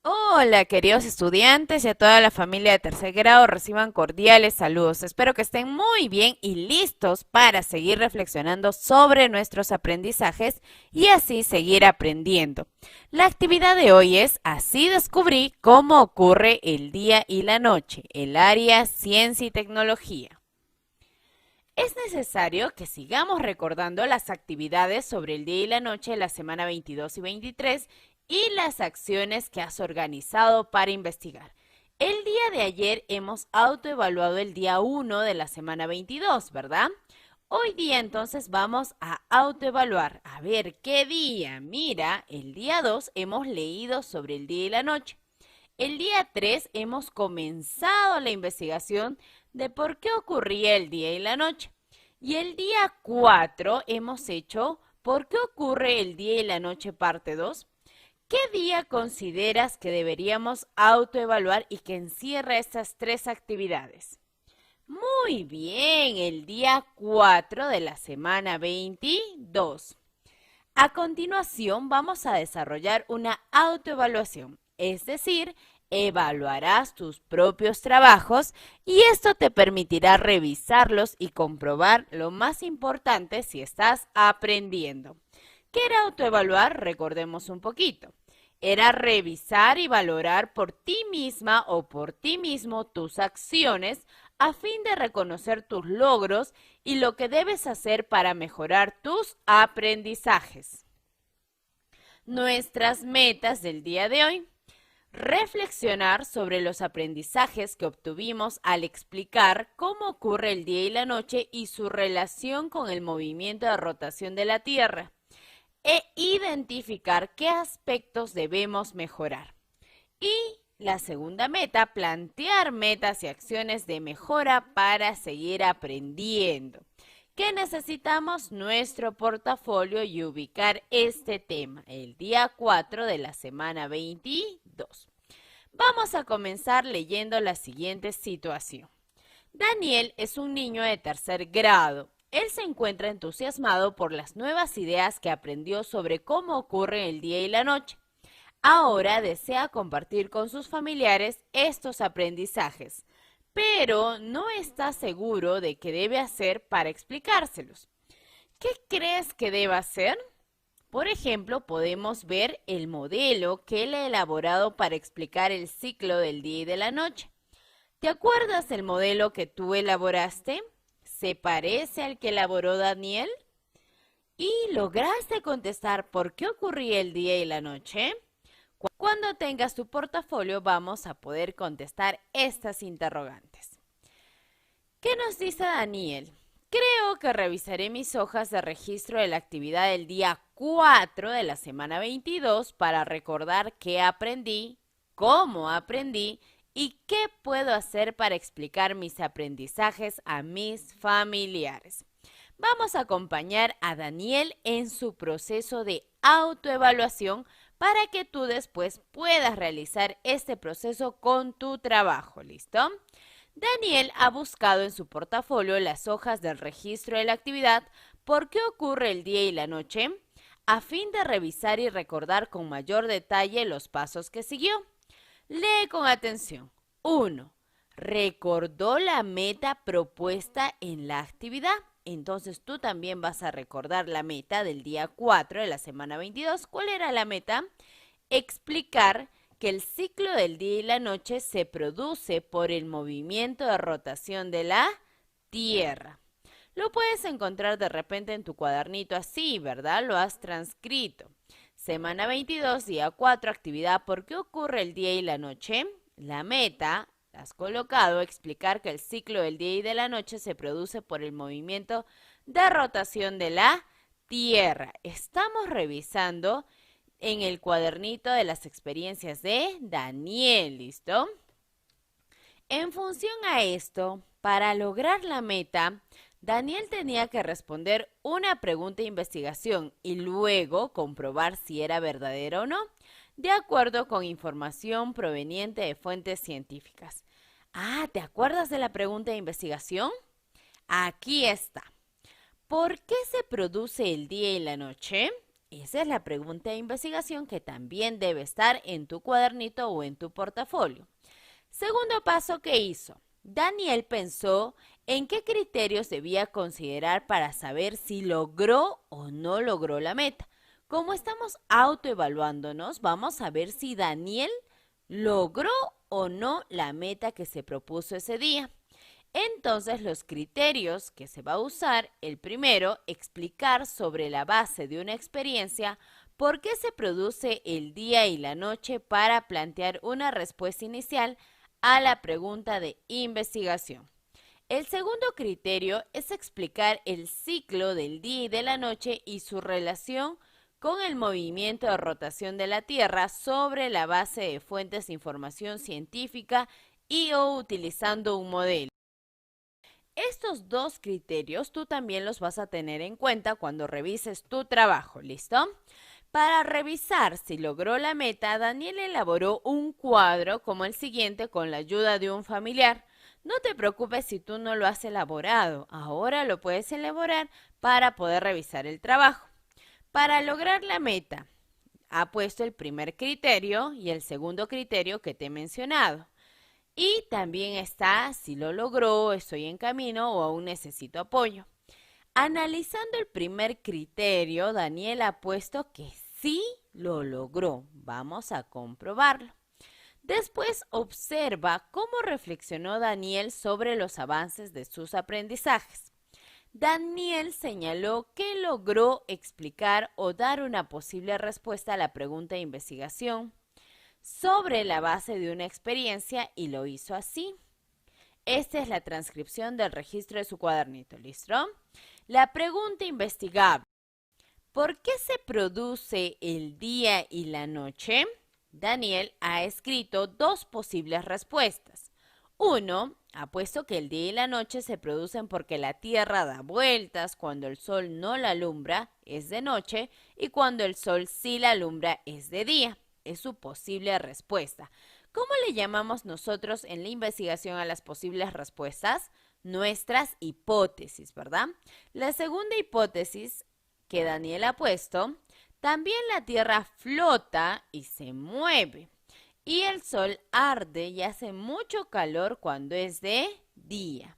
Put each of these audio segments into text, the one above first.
Hola, queridos estudiantes y a toda la familia de tercer grado, reciban cordiales saludos. Espero que estén muy bien y listos para seguir reflexionando sobre nuestros aprendizajes y así seguir aprendiendo. La actividad de hoy es Así descubrí cómo ocurre el día y la noche, el área ciencia y tecnología. Es necesario que sigamos recordando las actividades sobre el día y la noche de la semana 22 y 23 y las acciones que has organizado para investigar. El día de ayer hemos autoevaluado el día 1 de la semana 22, ¿verdad? Hoy día entonces vamos a autoevaluar. A ver, ¿qué día? Mira, el día 2 hemos leído sobre el día y la noche. El día 3 hemos comenzado la investigación de por qué ocurría el día y la noche. Y el día 4 hemos hecho ¿por qué ocurre el día y la noche parte 2? ¿Qué día consideras que deberíamos autoevaluar y que encierra estas tres actividades? Muy bien, el día 4 de la semana 22. A continuación vamos a desarrollar una autoevaluación, es decir, evaluarás tus propios trabajos y esto te permitirá revisarlos y comprobar lo más importante si estás aprendiendo. ¿Qué era autoevaluar? Recordemos un poquito. Era revisar y valorar por ti misma o por ti mismo tus acciones a fin de reconocer tus logros y lo que debes hacer para mejorar tus aprendizajes. Nuestras metas del día de hoy. Reflexionar sobre los aprendizajes que obtuvimos al explicar cómo ocurre el día y la noche y su relación con el movimiento de rotación de la Tierra e identificar qué aspectos debemos mejorar. Y la segunda meta, plantear metas y acciones de mejora para seguir aprendiendo. ¿Qué necesitamos? Nuestro portafolio y ubicar este tema el día 4 de la semana 22. Vamos a comenzar leyendo la siguiente situación. Daniel es un niño de tercer grado. Él se encuentra entusiasmado por las nuevas ideas que aprendió sobre cómo ocurre el día y la noche. Ahora desea compartir con sus familiares estos aprendizajes, pero no está seguro de qué debe hacer para explicárselos. ¿Qué crees que deba hacer? Por ejemplo, podemos ver el modelo que él ha elaborado para explicar el ciclo del día y de la noche. ¿Te acuerdas del modelo que tú elaboraste? ¿Se parece al que elaboró Daniel? ¿Y lograste contestar por qué ocurría el día y la noche? Cuando tengas tu portafolio vamos a poder contestar estas interrogantes. ¿Qué nos dice Daniel? Creo que revisaré mis hojas de registro de la actividad del día 4 de la semana 22 para recordar qué aprendí, cómo aprendí y qué puedo hacer para explicar mis aprendizajes a mis familiares. Vamos a acompañar a Daniel en su proceso de autoevaluación para que tú después puedas realizar este proceso con tu trabajo. ¿Listo? Daniel ha buscado en su portafolio las hojas del registro de la actividad ¿por qué ocurre el día y la noche? A fin de revisar y recordar con mayor detalle los pasos que siguió. Lee con atención. 1. Recordó la meta propuesta en la actividad. Entonces tú también vas a recordar la meta del día 4 de la semana 22. ¿Cuál era la meta? Explicar que el ciclo del día y la noche se produce por el movimiento de rotación de la Tierra. Lo puedes encontrar de repente en tu cuadernito así, ¿verdad? Lo has transcrito. Semana 22, día 4, actividad ¿por qué ocurre el día y la noche? La meta, la has colocado, explicar que el ciclo del día y de la noche se produce por el movimiento de rotación de la Tierra. Estamos revisando en el cuadernito de las experiencias de Daniel, ¿listo? En función a esto, para lograr la meta, Daniel tenía que responder una pregunta de investigación y luego comprobar si era verdadera o no, de acuerdo con información proveniente de fuentes científicas. Ah, ¿te acuerdas de la pregunta de investigación? Aquí está. ¿Por qué se produce el día y la noche? Esa es la pregunta de investigación que también debe estar en tu cuadernito o en tu portafolio. Segundo paso que hizo. Daniel pensó en qué criterios debía considerar para saber si logró o no logró la meta. Como estamos autoevaluándonos, vamos a ver si Daniel logró o no la meta que se propuso ese día. Entonces, los criterios que se va a usar, el primero, explicar sobre la base de una experiencia por qué se produce el día y la noche para plantear una respuesta inicial a la pregunta de investigación. El segundo criterio es explicar el ciclo del día y de la noche y su relación con el movimiento de rotación de la Tierra sobre la base de fuentes de información científica y o utilizando un modelo. Estos dos criterios tú también los vas a tener en cuenta cuando revises tu trabajo, ¿listo? Para revisar si logró la meta, Daniel elaboró un cuadro como el siguiente con la ayuda de un familiar. No te preocupes si tú no lo has elaborado, ahora lo puedes elaborar para poder revisar el trabajo. Para lograr la meta, ha puesto el primer criterio y el segundo criterio que te he mencionado. Y también está si lo logró, estoy en camino o aún necesito apoyo. Analizando el primer criterio, Daniel ha puesto que sí lo logró. Vamos a comprobarlo. Después observa cómo reflexionó Daniel sobre los avances de sus aprendizajes. Daniel señaló que logró explicar o dar una posible respuesta a la pregunta de investigación sobre la base de una experiencia y lo hizo así. Esta es la transcripción del registro de su cuadernito, ¿listo? La pregunta investigable. ¿Por qué se produce el día y la noche? Daniel ha escrito dos posibles respuestas. Uno, ha puesto que el día y la noche se producen porque la Tierra da vueltas, cuando el Sol no la alumbra es de noche y cuando el Sol sí la alumbra es de día. Es su posible respuesta. ¿Cómo le llamamos nosotros en la investigación a las posibles respuestas? Nuestras hipótesis, ¿verdad? La segunda hipótesis que Daniel ha puesto, también la Tierra flota y se mueve. Y el Sol arde y hace mucho calor cuando es de día.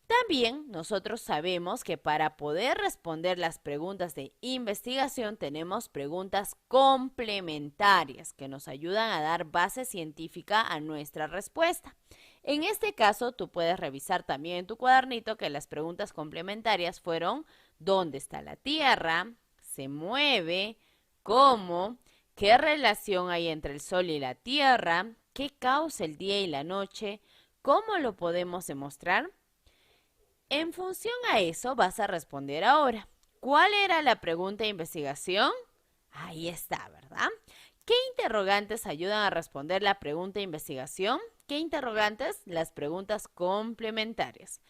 También nosotros sabemos que para poder responder las preguntas de investigación tenemos preguntas complementarias que nos ayudan a dar base científica a nuestra respuesta. En este caso, tú puedes revisar también en tu cuadernito que las preguntas complementarias fueron ¿dónde está la Tierra? ¿Se mueve? ¿Cómo? ¿Qué relación hay entre el Sol y la Tierra? ¿Qué causa el día y la noche? ¿Cómo lo podemos demostrar? En función a eso vas a responder ahora. ¿Cuál era la pregunta de investigación? Ahí está, ¿verdad? ¿Qué interrogantes ayudan a responder la pregunta de investigación? ¿Qué interrogantes? Las preguntas complementarias.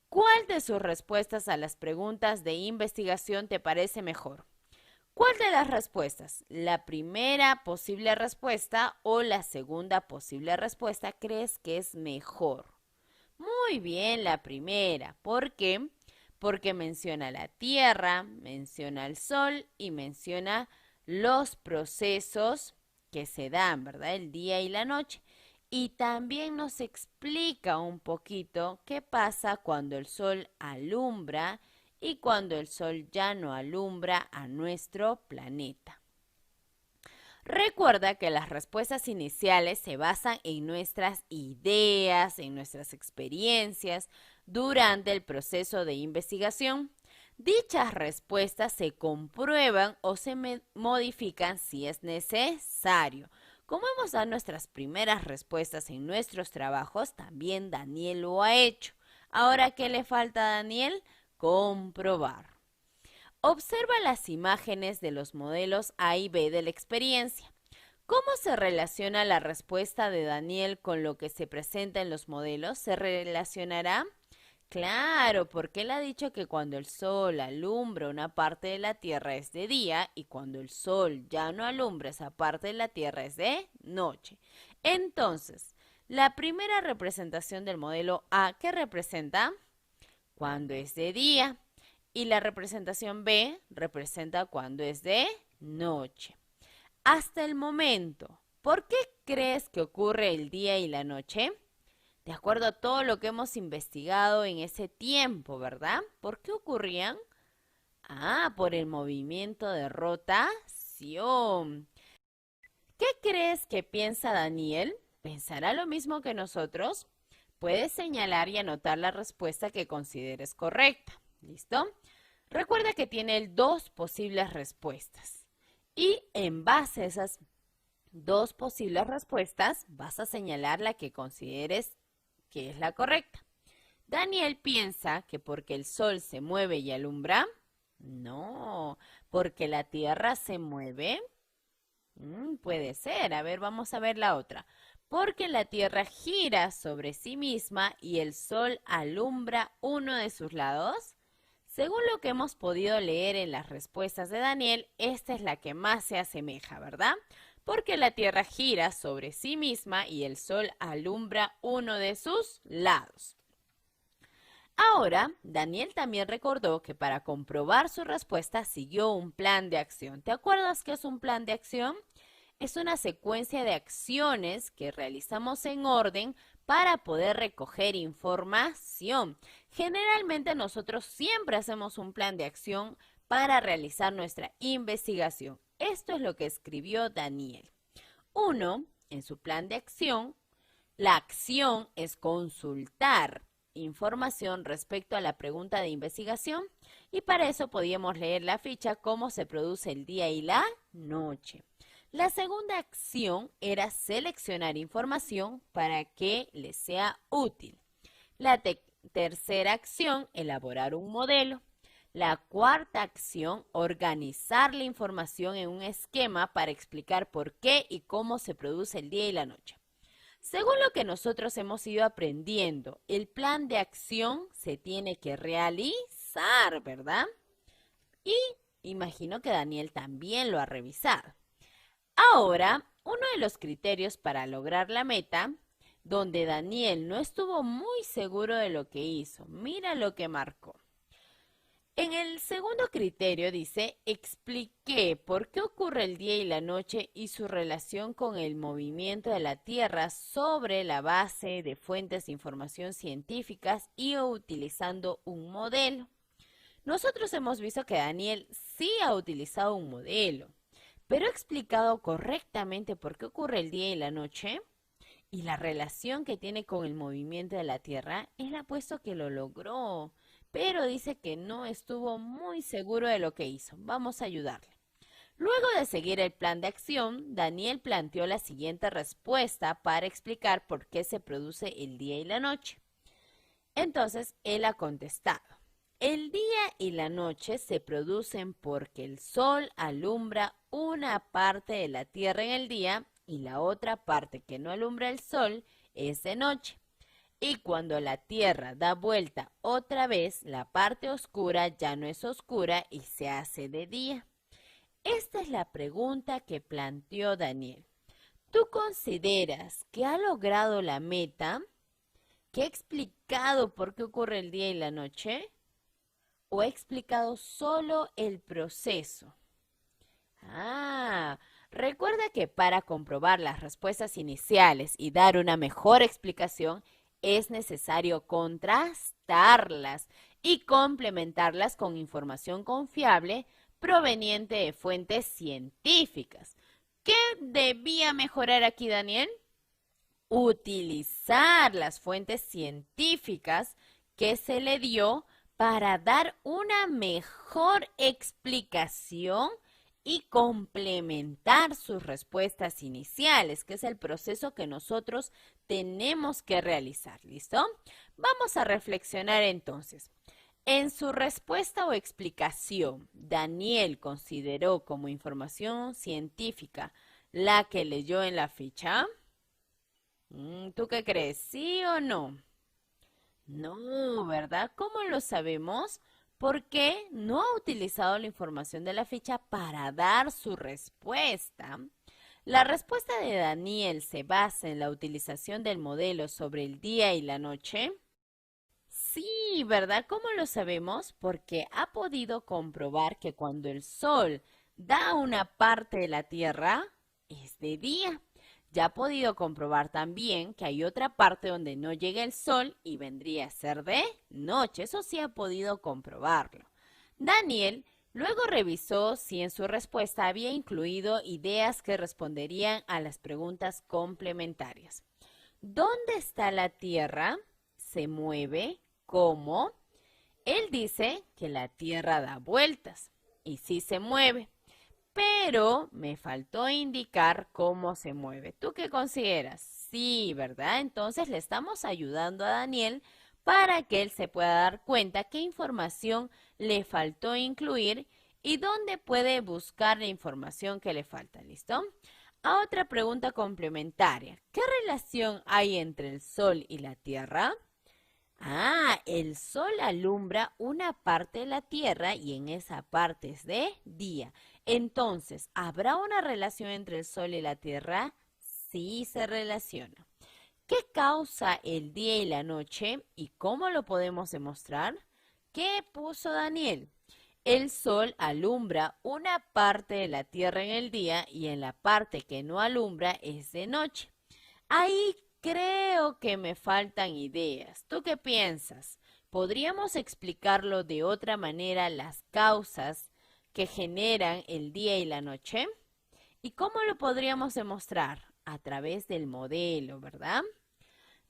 ¿Cuál de sus respuestas a las preguntas de investigación te parece mejor? ¿Cuál de las respuestas? ¿La primera posible respuesta o la segunda posible respuesta crees que es mejor? Muy bien, la primera. ¿Por qué? Porque menciona la Tierra, menciona el Sol y menciona los procesos que se dan, ¿verdad? El día y la noche. Y también nos explica un poquito qué pasa cuando el Sol alumbra y cuando el Sol ya no alumbra a nuestro planeta. Recuerda que las respuestas iniciales se basan en nuestras ideas, en nuestras experiencias durante el proceso de investigación. Dichas respuestas se comprueban o se modifican si es necesario. Como hemos dado nuestras primeras respuestas en nuestros trabajos, también Daniel lo ha hecho. Ahora, ¿qué le falta a Daniel? Comprobar. Observa las imágenes de los modelos A y B de la experiencia. ¿Cómo se relaciona la respuesta de Daniel con lo que se presenta en los modelos? ¿Se relacionará? Claro, porque él ha dicho que cuando el sol alumbra una parte de la Tierra es de día y cuando el sol ya no alumbra esa parte de la Tierra es de noche. Entonces, la primera representación del modelo A, ¿qué representa? Cuando es de día. Y la representación B representa cuando es de noche. Hasta el momento, ¿por qué crees que ocurre el día y la noche? De acuerdo a todo lo que hemos investigado en ese tiempo, ¿verdad? ¿Por qué ocurrían? Ah, por el movimiento de rotación. ¿Qué crees que piensa Daniel? ¿Pensará lo mismo que nosotros? Puedes señalar y anotar la respuesta que consideres correcta. ¿Listo? Recuerda que tiene dos posibles respuestas. Y en base a esas dos posibles respuestas, vas a señalar la que consideres que es la correcta. Daniel piensa que porque el sol se mueve y alumbra. No, porque la Tierra se mueve. Puede ser. A ver, vamos a ver la otra. Porque la Tierra gira sobre sí misma y el sol alumbra uno de sus lados. Según lo que hemos podido leer en las respuestas de Daniel, esta es la que más se asemeja, ¿verdad? Porque la Tierra gira sobre sí misma y el sol alumbra uno de sus lados. Ahora, Daniel también recordó que para comprobar su respuesta siguió un plan de acción. ¿Te acuerdas qué es un plan de acción? Es una secuencia de acciones que realizamos en orden para poder recoger información. Generalmente nosotros siempre hacemos un plan de acción para realizar nuestra investigación. Esto es lo que escribió Daniel. 1. En su plan de acción, la acción es consultar información respecto a la pregunta de investigación y para eso podíamos leer la ficha cómo se produce el día y la noche. La segunda acción era seleccionar información para que les sea útil. La tercera acción, elaborar un modelo. La cuarta acción, organizar la información en un esquema para explicar por qué y cómo se produce el día y la noche. Según lo que nosotros hemos ido aprendiendo, el plan de acción se tiene que realizar, ¿verdad? Y imagino que Daniel también lo ha revisado. Ahora, uno de los criterios para lograr la meta, donde Daniel no estuvo muy seguro de lo que hizo, mira lo que marcó. En el segundo criterio dice, expliqué por qué ocurre el día y la noche y su relación con el movimiento de la Tierra sobre la base de fuentes de información científicas y utilizando un modelo. Nosotros hemos visto que Daniel sí ha utilizado un modelo, pero ha explicado correctamente por qué ocurre el día y la noche y la relación que tiene con el movimiento de la Tierra. Él ha puesto que lo logró, pero dice que no estuvo muy seguro de lo que hizo. Vamos a ayudarle. Luego de seguir el plan de acción, Daniel planteó la siguiente respuesta para explicar por qué se produce el día y la noche. Entonces, él ha contestado. El día y la noche se producen porque el sol alumbra una parte de la Tierra en el día y la otra parte que no alumbra el sol es de noche. Y cuando la Tierra da vuelta otra vez, la parte oscura ya no es oscura y se hace de día. Esta es la pregunta que planteó Daniel. ¿Tú consideras que ha logrado la meta? ¿Que ha explicado por qué ocurre el día y la noche? ¿O ha explicado solo el proceso? Recuerda que para comprobar las respuestas iniciales y dar una mejor explicación, es necesario contrastarlas y complementarlas con información confiable proveniente de fuentes científicas. ¿Qué debía mejorar aquí, Daniel? Utilizar las fuentes científicas que se le dio para dar una mejor explicación y complementar sus respuestas iniciales, que es el proceso que nosotros tenemos que realizar. ¿Listo? Vamos a reflexionar entonces. En su respuesta o explicación, Daniel consideró como información científica la que leyó en la ficha. ¿Tú qué crees? ¿Sí o no? No, ¿verdad? ¿Cómo lo sabemos? Porque no ha utilizado la información de la ficha para dar su respuesta. La respuesta de Daniel se basa en la utilización del modelo sobre el día y la noche. Sí, ¿verdad? ¿Cómo lo sabemos? Porque ha podido comprobar que cuando el sol da una parte de la Tierra, es de día. Ya ha podido comprobar también que hay otra parte donde no llega el sol y vendría a ser de noche. Eso sí ha podido comprobarlo. Daniel luego revisó si en su respuesta había incluido ideas que responderían a las preguntas complementarias. ¿Dónde está la Tierra? ¿Se mueve? ¿Cómo? Él dice que la Tierra da vueltas y sí se mueve, pero me faltó indicar cómo se mueve. ¿Tú qué consideras? Sí, ¿verdad? Entonces le estamos ayudando a Daniel para que él se pueda dar cuenta qué información le faltó incluir y dónde puede buscar la información que le falta. ¿Listo? A otra pregunta complementaria. ¿Qué relación hay entre el Sol y la Tierra? El sol alumbra una parte de la Tierra y en esa parte es de día. Entonces, ¿habrá una relación entre el sol y la Tierra? Sí se relaciona. ¿Qué causa el día y la noche y cómo lo podemos demostrar? ¿Qué puso Daniel? El sol alumbra una parte de la Tierra en el día y en la parte que no alumbra es de noche. Ahí creo que me faltan ideas. ¿Tú qué piensas? ¿Podríamos explicarlo de otra manera las causas que generan el día y la noche? ¿Y cómo lo podríamos demostrar? A través del modelo, ¿verdad?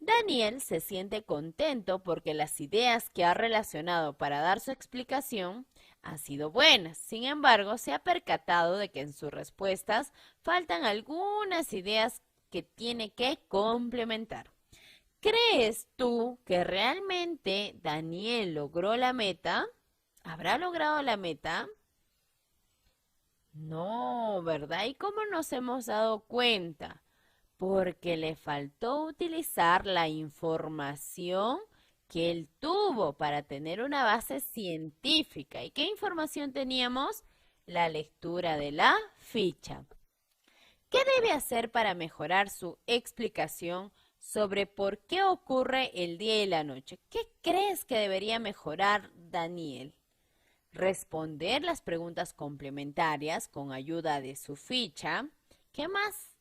Daniel se siente contento porque las ideas que ha relacionado para dar su explicación han sido buenas. Sin embargo, se ha percatado de que en sus respuestas faltan algunas ideas que tiene que complementar. ¿Crees tú que realmente Daniel logró la meta? ¿Habrá logrado la meta? No, ¿verdad? ¿Y cómo nos hemos dado cuenta? Porque le faltó utilizar la información que él tuvo para tener una base científica. ¿Y qué información teníamos? La lectura de la ficha. ¿Qué debe hacer para mejorar su explicación sobre por qué ocurre el día y la noche? ¿Qué crees que debería mejorar Daniel? Responder las preguntas complementarias con ayuda de su ficha. ¿Qué más?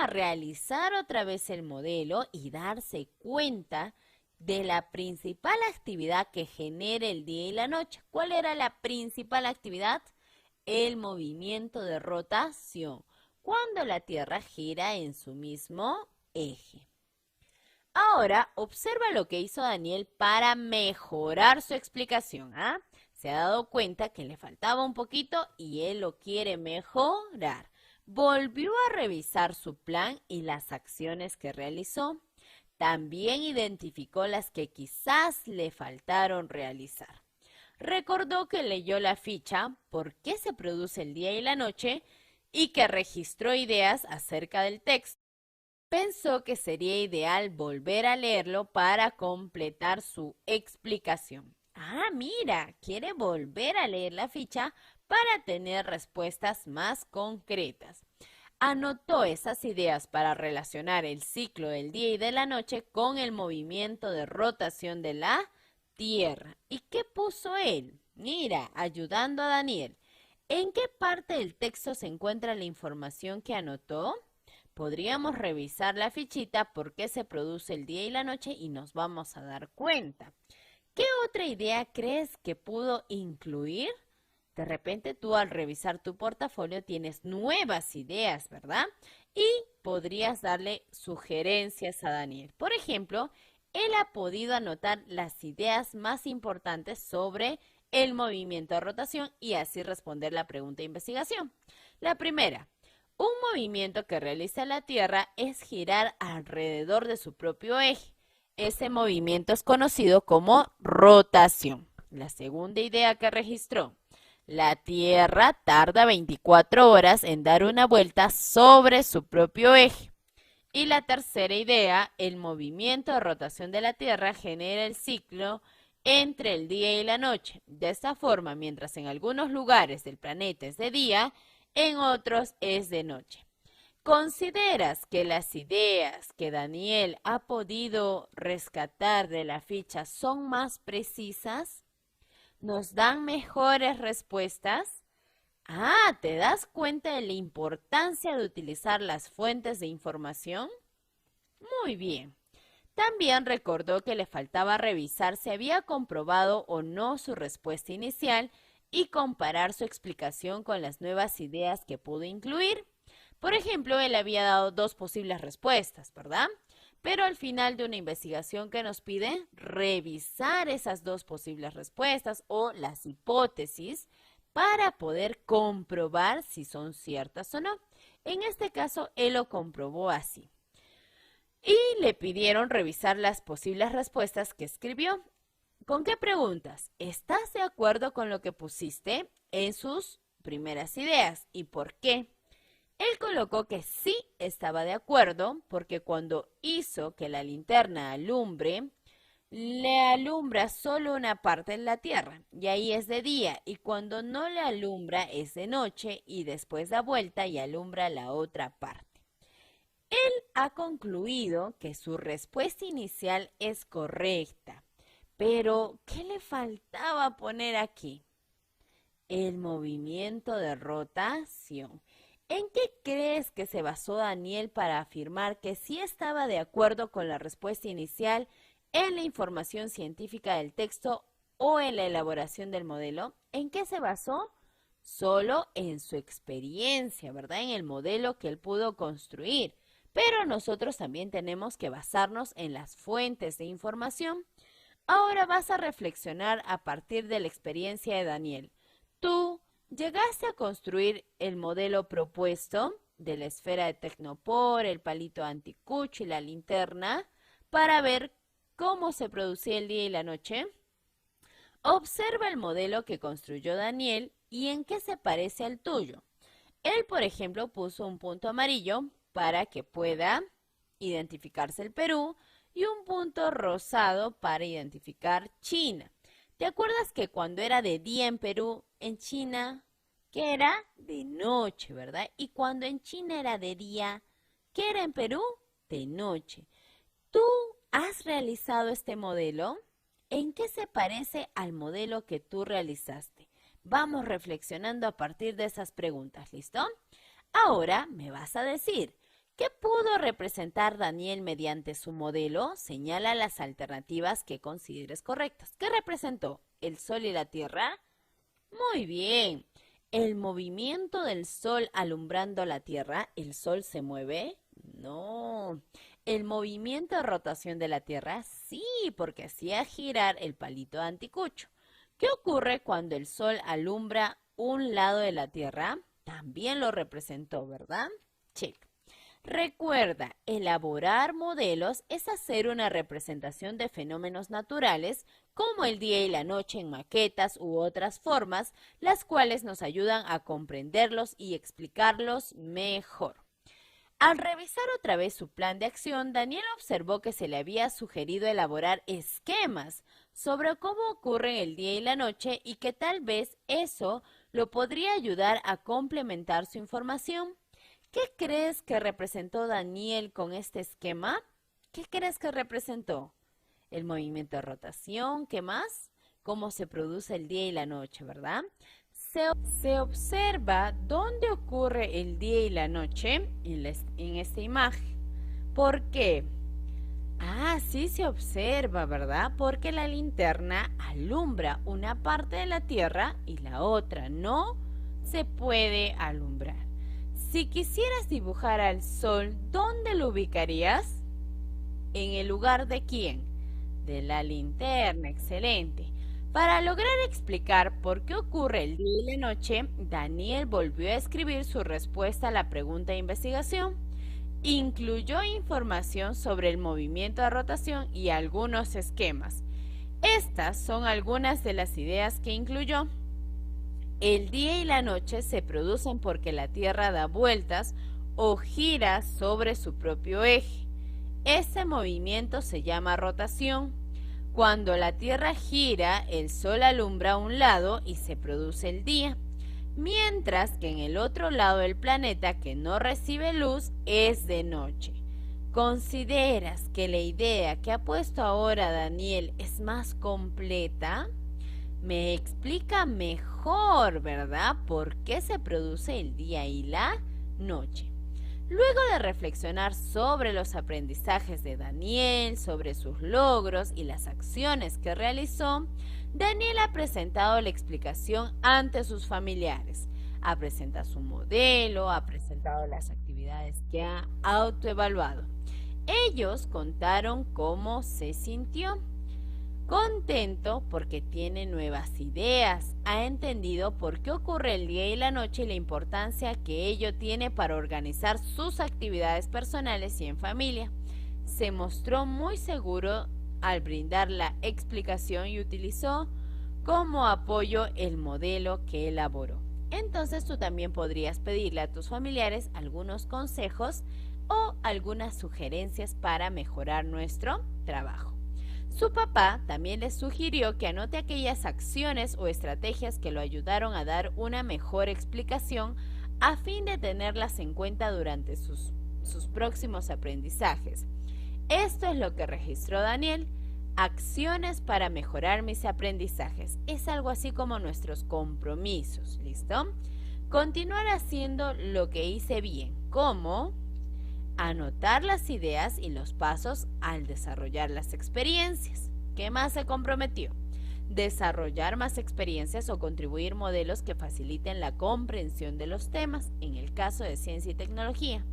Realizar otra vez el modelo y darse cuenta de la principal actividad que genera el día y la noche. ¿Cuál era la principal actividad? El movimiento de rotación, cuando la Tierra gira en su mismo eje. Ahora, observa lo que hizo Daniel para mejorar su explicación. Se ha dado cuenta que le faltaba un poquito y él lo quiere mejorar. Volvió a revisar su plan y las acciones que realizó. También identificó las que quizás le faltaron realizar. Recordó que leyó la ficha por qué se produce el día y la noche y que registró ideas acerca del texto. Pensó que sería ideal volver a leerlo para completar su explicación. Mira, quiere volver a leer la ficha para tener respuestas más concretas. Anotó esas ideas para relacionar el ciclo del día y de la noche con el movimiento de rotación de la Tierra. ¿Y qué puso él? Mira, ayudando a Daniel. ¿En qué parte del texto se encuentra la información que anotó? Podríamos revisar la fichita por qué se produce el día y la noche y nos vamos a dar cuenta. ¿Qué otra idea crees que pudo incluir? De repente tú al revisar tu portafolio tienes nuevas ideas, ¿verdad? Y podrías darle sugerencias a Daniel. Por ejemplo, él ha podido anotar las ideas más importantes sobre el movimiento de rotación y así responder la pregunta de investigación. La primera, un movimiento que realiza la Tierra es girar alrededor de su propio eje. Ese movimiento es conocido como rotación. La segunda idea que registró. La Tierra tarda 24 horas en dar una vuelta sobre su propio eje. Y la tercera idea, el movimiento de rotación de la Tierra genera el ciclo entre el día y la noche. De esta forma, mientras en algunos lugares del planeta es de día, en otros es de noche. ¿Consideras que las ideas que Daniel ha podido rescatar de la ficha son más precisas? ¿Nos dan mejores respuestas? Ah, ¿te das cuenta de la importancia de utilizar las fuentes de información? Muy bien. También recordó que le faltaba revisar si había comprobado o no su respuesta inicial y comparar su explicación con las nuevas ideas que pudo incluir. Por ejemplo, él había dado dos posibles respuestas, ¿verdad? Pero al final de una investigación que nos pide revisar esas dos posibles respuestas o las hipótesis para poder comprobar si son ciertas o no. En este caso, él lo comprobó así. Y le pidieron revisar las posibles respuestas que escribió. ¿Con qué preguntas? ¿Estás de acuerdo con lo que pusiste en sus primeras ideas? ¿Y por qué? Él colocó que sí estaba de acuerdo porque cuando hizo que la linterna alumbre, le alumbra solo una parte en la Tierra y ahí es de día, y cuando no le alumbra es de noche y después da vuelta y alumbra la otra parte. Él ha concluido que su respuesta inicial es correcta, pero ¿qué le faltaba poner aquí? El movimiento de rotación. ¿En qué crees que se basó Daniel para afirmar que sí estaba de acuerdo con la respuesta inicial en la información científica del texto o en la elaboración del modelo? ¿En qué se basó? Solo en su experiencia, ¿verdad? En el modelo que él pudo construir. Pero nosotros también tenemos que basarnos en las fuentes de información. Ahora vas a reflexionar a partir de la experiencia de Daniel. Tú llegaste a construir el modelo propuesto de la esfera de Tecnopor, el palito anticucho y la linterna para ver cómo se producía el día y la noche. Observa el modelo que construyó Daniel y en qué se parece al tuyo. Él, por ejemplo, puso un punto amarillo para que pueda identificarse el Perú y un punto rosado para identificar China. ¿Te acuerdas que cuando era de día en Perú, en China, ¿qué era? De noche, ¿verdad? Y cuando en China era de día, ¿qué era en Perú? De noche. ¿Tú has realizado este modelo? ¿En qué se parece al modelo que tú realizaste? Vamos reflexionando a partir de esas preguntas, ¿listo? Ahora me vas a decir, ¿qué pudo representar Daniel mediante su modelo? Señala las alternativas que consideres correctas. ¿Qué representó? ¿El Sol y la Tierra? Muy bien. ¿El movimiento del Sol alumbrando la Tierra? ¿El Sol se mueve? No. ¿El movimiento de rotación de la Tierra? Sí, porque hacía girar el palito de anticucho. ¿Qué ocurre cuando el Sol alumbra un lado de la Tierra? También lo representó, ¿verdad? Check. Recuerda, elaborar modelos es hacer una representación de fenómenos naturales como el día y la noche en maquetas u otras formas, las cuales nos ayudan a comprenderlos y explicarlos mejor. Al revisar otra vez su plan de acción, Daniel observó que se le había sugerido elaborar esquemas sobre cómo ocurren el día y la noche y que tal vez eso lo podría ayudar a complementar su información. ¿Qué crees que representó Daniel con este esquema? ¿Qué crees que representó? El movimiento de rotación, ¿qué más? Cómo se produce el día y la noche, ¿verdad? Se observa dónde ocurre el día y la noche en esta imagen. ¿Por qué? Ah, sí se observa, ¿verdad? Porque la linterna alumbra una parte de la Tierra y la otra no se puede alumbrar. Si quisieras dibujar al Sol, ¿dónde lo ubicarías? ¿En el lugar de quién? De la linterna, excelente. Para lograr explicar por qué ocurre el día y la noche, Daniel volvió a escribir su respuesta a la pregunta de investigación. Incluyó información sobre el movimiento de rotación y algunos esquemas. Estas son algunas de las ideas que incluyó. El día y la noche se producen porque la Tierra da vueltas o gira sobre su propio eje. Ese movimiento se llama rotación. Cuando la Tierra gira, el Sol alumbra a un lado y se produce el día. mientras que en el otro lado del planeta que no recibe luz es de noche. ¿Consideras que la idea que ha puesto ahora Daniel es más completa? Me explica mejor, ¿verdad?, por qué se produce el día y la noche. Luego de reflexionar sobre los aprendizajes de Daniel, sobre sus logros y las acciones que realizó, Daniel ha presentado la explicación ante sus familiares. Ha presentado su modelo, ha presentado las actividades que ha autoevaluado. Ellos contaron cómo se sintió. Contento porque tiene nuevas ideas, ha entendido por qué ocurre el día y la noche y la importancia que ello tiene para organizar sus actividades personales y en familia. Se mostró muy seguro al brindar la explicación y utilizó como apoyo el modelo que elaboró. Entonces tú también podrías pedirle a tus familiares algunos consejos o algunas sugerencias para mejorar nuestro trabajo. Su papá también le sugirió que anote aquellas acciones o estrategias que lo ayudaron a dar una mejor explicación a fin de tenerlas en cuenta durante sus próximos aprendizajes. Esto es lo que registró Daniel: acciones para mejorar mis aprendizajes. Es algo así como nuestros compromisos, ¿listo? Continuar haciendo lo que hice bien, como anotar las ideas y los pasos al desarrollar las experiencias. ¿Qué más se comprometió? Desarrollar más experiencias o contribuir modelos que faciliten la comprensión de los temas, en el caso de ciencia y tecnología.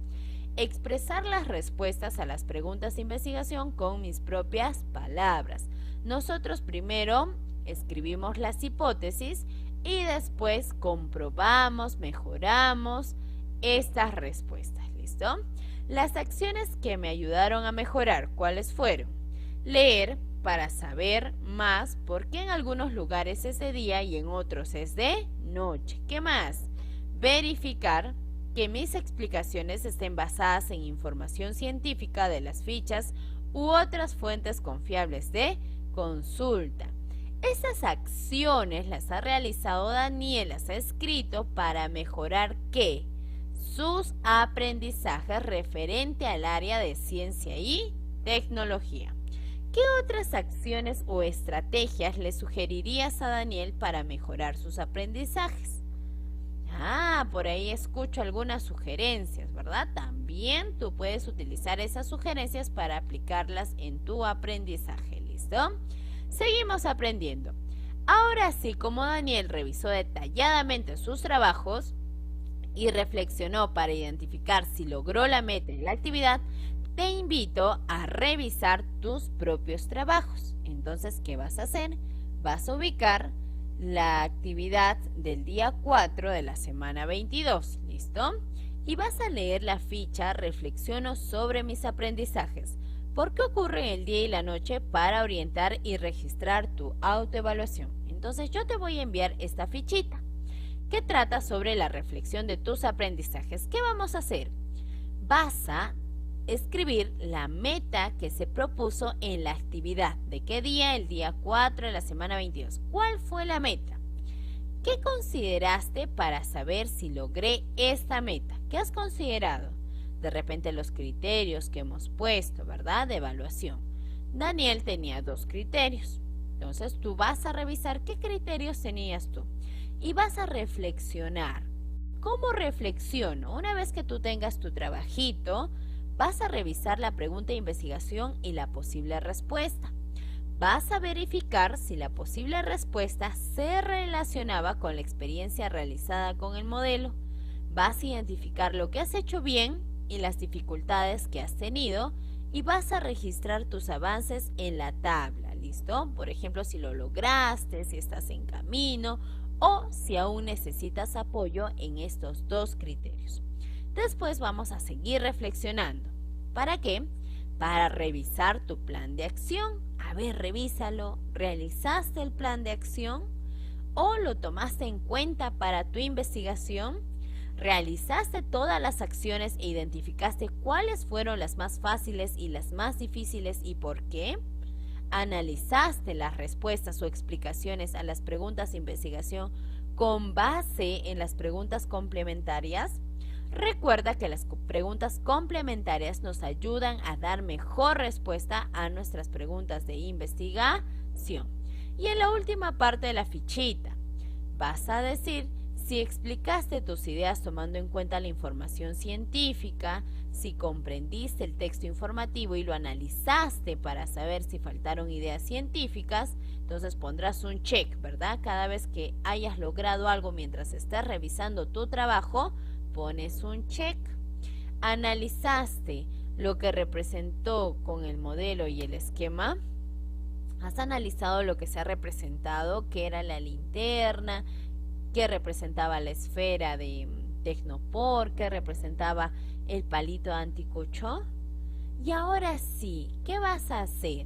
Expresar las respuestas a las preguntas de investigación con mis propias palabras. Nosotros primero escribimos las hipótesis y después comprobamos, mejoramos estas respuestas. ¿Listo? Las acciones que me ayudaron a mejorar, ¿cuáles fueron? Leer para saber más, porque en algunos lugares es de día y en otros es de noche. ¿Qué más? Verificar que mis explicaciones estén basadas en información científica de las fichas u otras fuentes confiables de consulta. Esas acciones las ha realizado Daniel, las ha escrito para mejorar ¿qué? Sus aprendizajes referente al área de ciencia y tecnología. ¿Qué otras acciones o estrategias le sugerirías a Daniel para mejorar sus aprendizajes? Por ahí escucho algunas sugerencias, ¿verdad? También tú puedes utilizar esas sugerencias para aplicarlas en tu aprendizaje, ¿listo? Seguimos aprendiendo. Ahora sí, como Daniel revisó detalladamente sus trabajos y reflexionó para identificar si logró la meta en la actividad, te invito a revisar tus propios trabajos. Entonces, ¿qué vas a hacer? Vas a ubicar la actividad del día 4 de la semana 22, ¿listo? Y vas a leer la ficha Reflexiono sobre mis aprendizajes. ¿Por qué ocurre el día y la noche? Para orientar y registrar tu autoevaluación. Entonces yo te voy a enviar esta fichita que trata sobre la reflexión de tus aprendizajes. ¿Qué vamos a hacer? Vas a escribir la meta que se propuso en la actividad. ¿De qué día? El día 4 de la semana 22. ¿Cuál fue la meta? ¿Qué consideraste para saber si logré esta meta? ¿Qué has considerado? De repente los criterios que hemos puesto, ¿verdad? De evaluación. Daniel tenía 2 criterios. Entonces tú vas a revisar qué criterios tenías tú. Y vas a reflexionar. ¿Cómo reflexiono? Una vez que tú tengas tu trabajito, vas a revisar la pregunta de investigación y la posible respuesta. Vas a verificar si la posible respuesta se relacionaba con la experiencia realizada con el modelo. Vas a identificar lo que has hecho bien y las dificultades que has tenido y vas a registrar tus avances en la tabla, ¿listo? Por ejemplo, si lo lograste, si estás en camino o si aún necesitas apoyo en estos 2 criterios. Después vamos a seguir reflexionando. ¿Para qué? Para revisar tu plan de acción. A ver, revísalo. ¿Realizaste el plan de acción? ¿O lo tomaste en cuenta para tu investigación? ¿Realizaste todas las acciones e identificaste cuáles fueron las más fáciles y las más difíciles y por qué? ¿Analizaste las respuestas o explicaciones a las preguntas de investigación con base en las preguntas complementarias. Recuerda que las preguntas complementarias nos ayudan a dar mejor respuesta a nuestras preguntas de investigación. Y en la última parte de la fichita, vas a decir si explicaste tus ideas tomando en cuenta la información científica, si comprendiste el texto informativo y lo analizaste para saber si faltaron ideas científicas. Entonces pondrás un check, ¿verdad? Cada vez que hayas logrado algo mientras estés revisando tu trabajo, pones un check. Analizaste lo que representó con el modelo y el esquema. Has analizado lo que se ha representado, que era la linterna, que representaba la esfera de Tecnopor, que representaba el palito anticucho. Y ahora sí, ¿qué vas a hacer?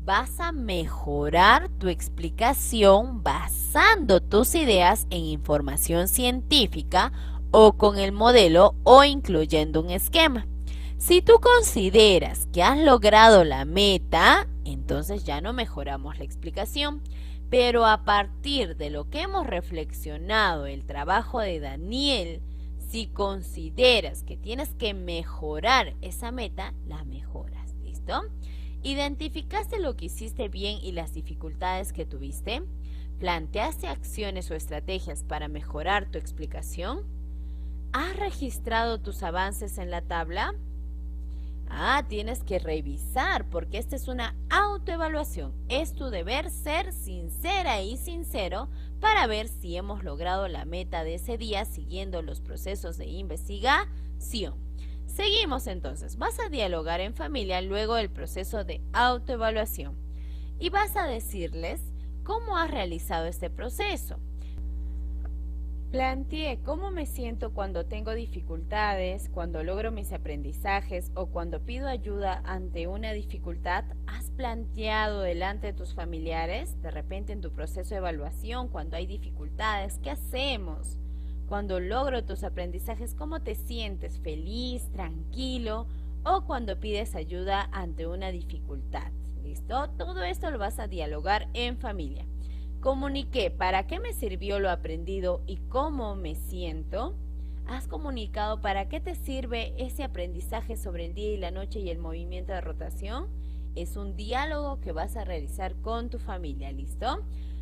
Vas a mejorar tu explicación basando tus ideas en información científica o con el modelo o incluyendo un esquema. Si tú consideras que has logrado la meta, entonces ya no mejoramos la explicación. Pero a partir de lo que hemos reflexionado, el trabajo de Daniel, si consideras que tienes que mejorar esa meta, la mejoras. ¿Listo? ¿Identificaste lo que hiciste bien y las dificultades que tuviste? ¿Planteaste acciones o estrategias para mejorar tu explicación? ¿Has registrado tus avances en la tabla? Tienes que revisar porque esta es una autoevaluación. Es tu deber ser sincera y sincero para ver si hemos logrado la meta de ese día siguiendo los procesos de investigación. Seguimos entonces. Vas a dialogar en familia luego del proceso de autoevaluación y vas a decirles cómo has realizado este proceso. Planteé cómo me siento cuando tengo dificultades, cuando logro mis aprendizajes o cuando pido ayuda ante una dificultad. ¿Has planteado delante de tus familiares, de repente en tu proceso de evaluación, cuando hay dificultades? ¿Qué hacemos? Cuando logro tus aprendizajes, ¿cómo te sientes? ¿Feliz, tranquilo? O cuando pides ayuda ante una dificultad. ¿Listo? Todo esto lo vas a dialogar en familia. Comuniqué para qué me sirvió lo aprendido y cómo me siento. ¿Has comunicado para qué te sirve ese aprendizaje sobre el día y la noche y el movimiento de rotación? Es un diálogo que vas a realizar con tu familia, ¿listo?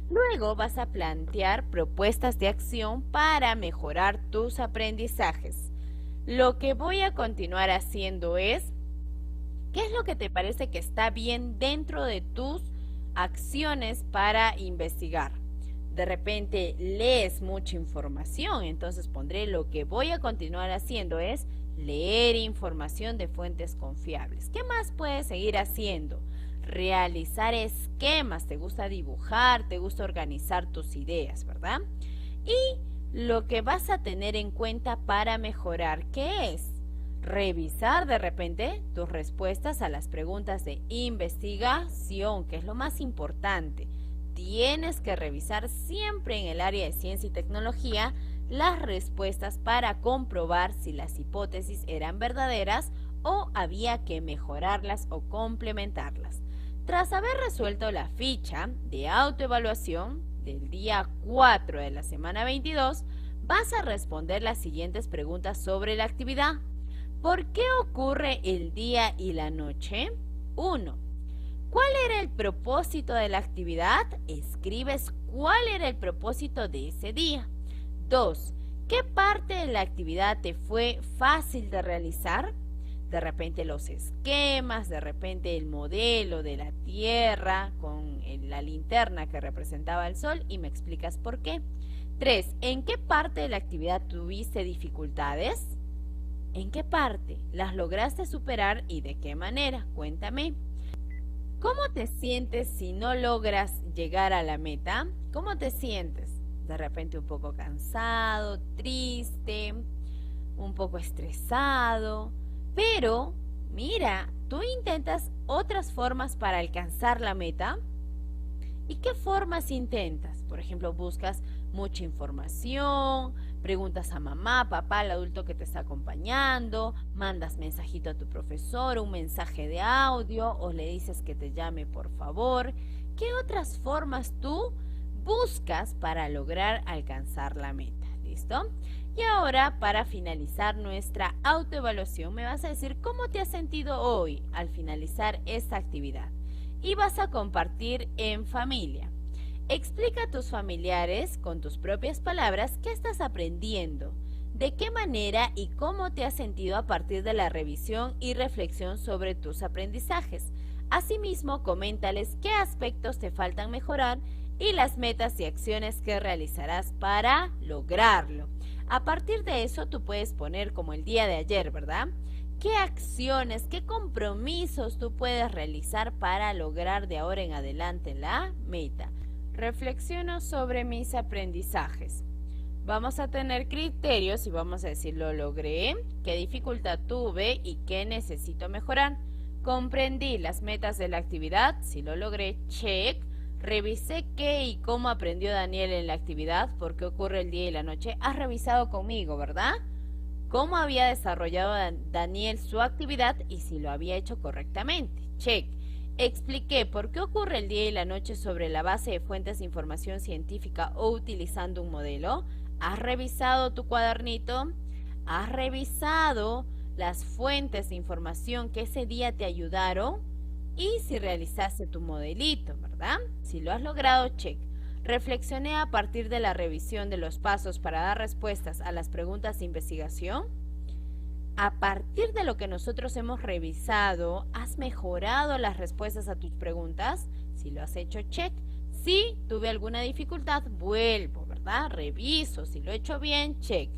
Luego vas a plantear propuestas de acción para mejorar tus aprendizajes. Lo que voy a continuar haciendo es, ¿qué es lo que te parece que está bien dentro de tus acciones para investigar? De repente lees mucha información, entonces pondré lo que voy a continuar haciendo es leer información de fuentes confiables. ¿Qué más puedes seguir haciendo? Realizar esquemas, te gusta dibujar, te gusta organizar tus ideas, ¿verdad? Y lo que vas a tener en cuenta para mejorar, ¿qué es? Revisar de repente tus respuestas a las preguntas de investigación, que es lo más importante. Tienes que revisar siempre en el área de ciencia y tecnología las respuestas para comprobar si las hipótesis eran verdaderas o había que mejorarlas o complementarlas. Tras haber resuelto la ficha de autoevaluación del día 4 de la semana 22, vas a responder las siguientes preguntas sobre la actividad. ¿Por qué ocurre el día y la noche? 1. ¿Cuál era el propósito de la actividad? Escribes cuál era el propósito de ese día. 2. ¿Qué parte de la actividad te fue fácil de realizar? De repente los esquemas, de repente el modelo de la Tierra con la linterna que representaba el Sol y me explicas por qué. 3. ¿En qué parte de la actividad tuviste dificultades? ¿En qué parte las lograste superar y de qué manera? Cuéntame. ¿Cómo te sientes si no logras llegar a la meta? ¿Cómo te sientes? De repente un poco cansado, triste, un poco estresado. Pero, mira, tú intentas otras formas para alcanzar la meta. ¿Y qué formas intentas? Por ejemplo, buscas mucha información, preguntas a mamá, papá, al adulto que te está acompañando, mandas mensajito a tu profesor, un mensaje de audio o le dices que te llame por favor. ¿Qué otras formas tú buscas para lograr alcanzar la meta. ¿Listo? Y ahora, para finalizar nuestra autoevaluación, me vas a decir cómo te has sentido hoy al finalizar esta actividad. Y vas a compartir en familia. Explica a tus familiares con tus propias palabras qué estás aprendiendo, de qué manera y cómo te has sentido a partir de la revisión y reflexión sobre tus aprendizajes. Asimismo, coméntales qué aspectos te faltan mejorar y las metas y acciones que realizarás para lograrlo. A partir de eso, tú puedes poner como el día de ayer, ¿verdad? ¿Qué acciones, qué compromisos tú puedes realizar para lograr de ahora en adelante la meta? Reflexiono sobre mis aprendizajes. Vamos a tener criterios y vamos a decir lo logré, qué dificultad tuve y qué necesito mejorar. Comprendí las metas de la actividad, si lo logré, check. Revisé qué y cómo aprendió Daniel en la actividad, por qué ocurre el día y la noche. Has revisado conmigo, ¿verdad? Cómo había desarrollado Daniel su actividad y si lo había hecho correctamente. Check. Expliqué por qué ocurre el día y la noche sobre la base de fuentes de información científica o utilizando un modelo. ¿Has revisado tu cuadernito? ¿Has revisado las fuentes de información que ese día te ayudaron? Y si realizaste tu modelito, ¿verdad? Si lo has logrado, check. Reflexioné a partir de la revisión de los pasos para dar respuestas a las preguntas de investigación. A partir de lo que nosotros hemos revisado, ¿has mejorado las respuestas a tus preguntas? Si lo has hecho, check. Si tuve alguna dificultad, vuelvo, ¿verdad? Reviso. Si lo he hecho bien, check.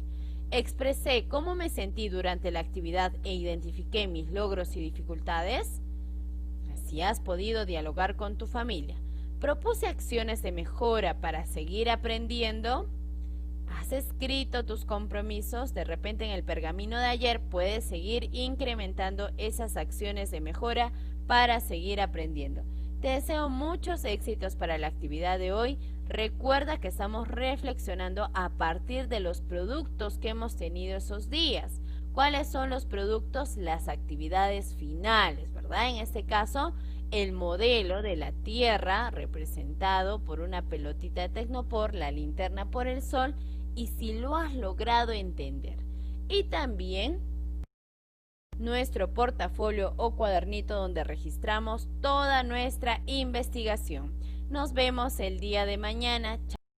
Expresé cómo me sentí durante la actividad e identifiqué mis logros y dificultades. Si has podido dialogar con tu familia. Propuse acciones de mejora para seguir aprendiendo. ¿Has escrito tus compromisos? De repente en el pergamino de ayer puedes seguir incrementando esas acciones de mejora para seguir aprendiendo. Te deseo muchos éxitos para la actividad de hoy. Recuerda que estamos reflexionando a partir de los productos que hemos tenido esos días. ¿Cuáles son los productos? Las actividades finales, ¿verdad? En este caso, el modelo de la Tierra representado por una pelotita de Tecnopor, la linterna por el sol, y si lo has logrado entender. Y también nuestro portafolio o cuadernito donde registramos toda nuestra investigación. Nos vemos el día de mañana.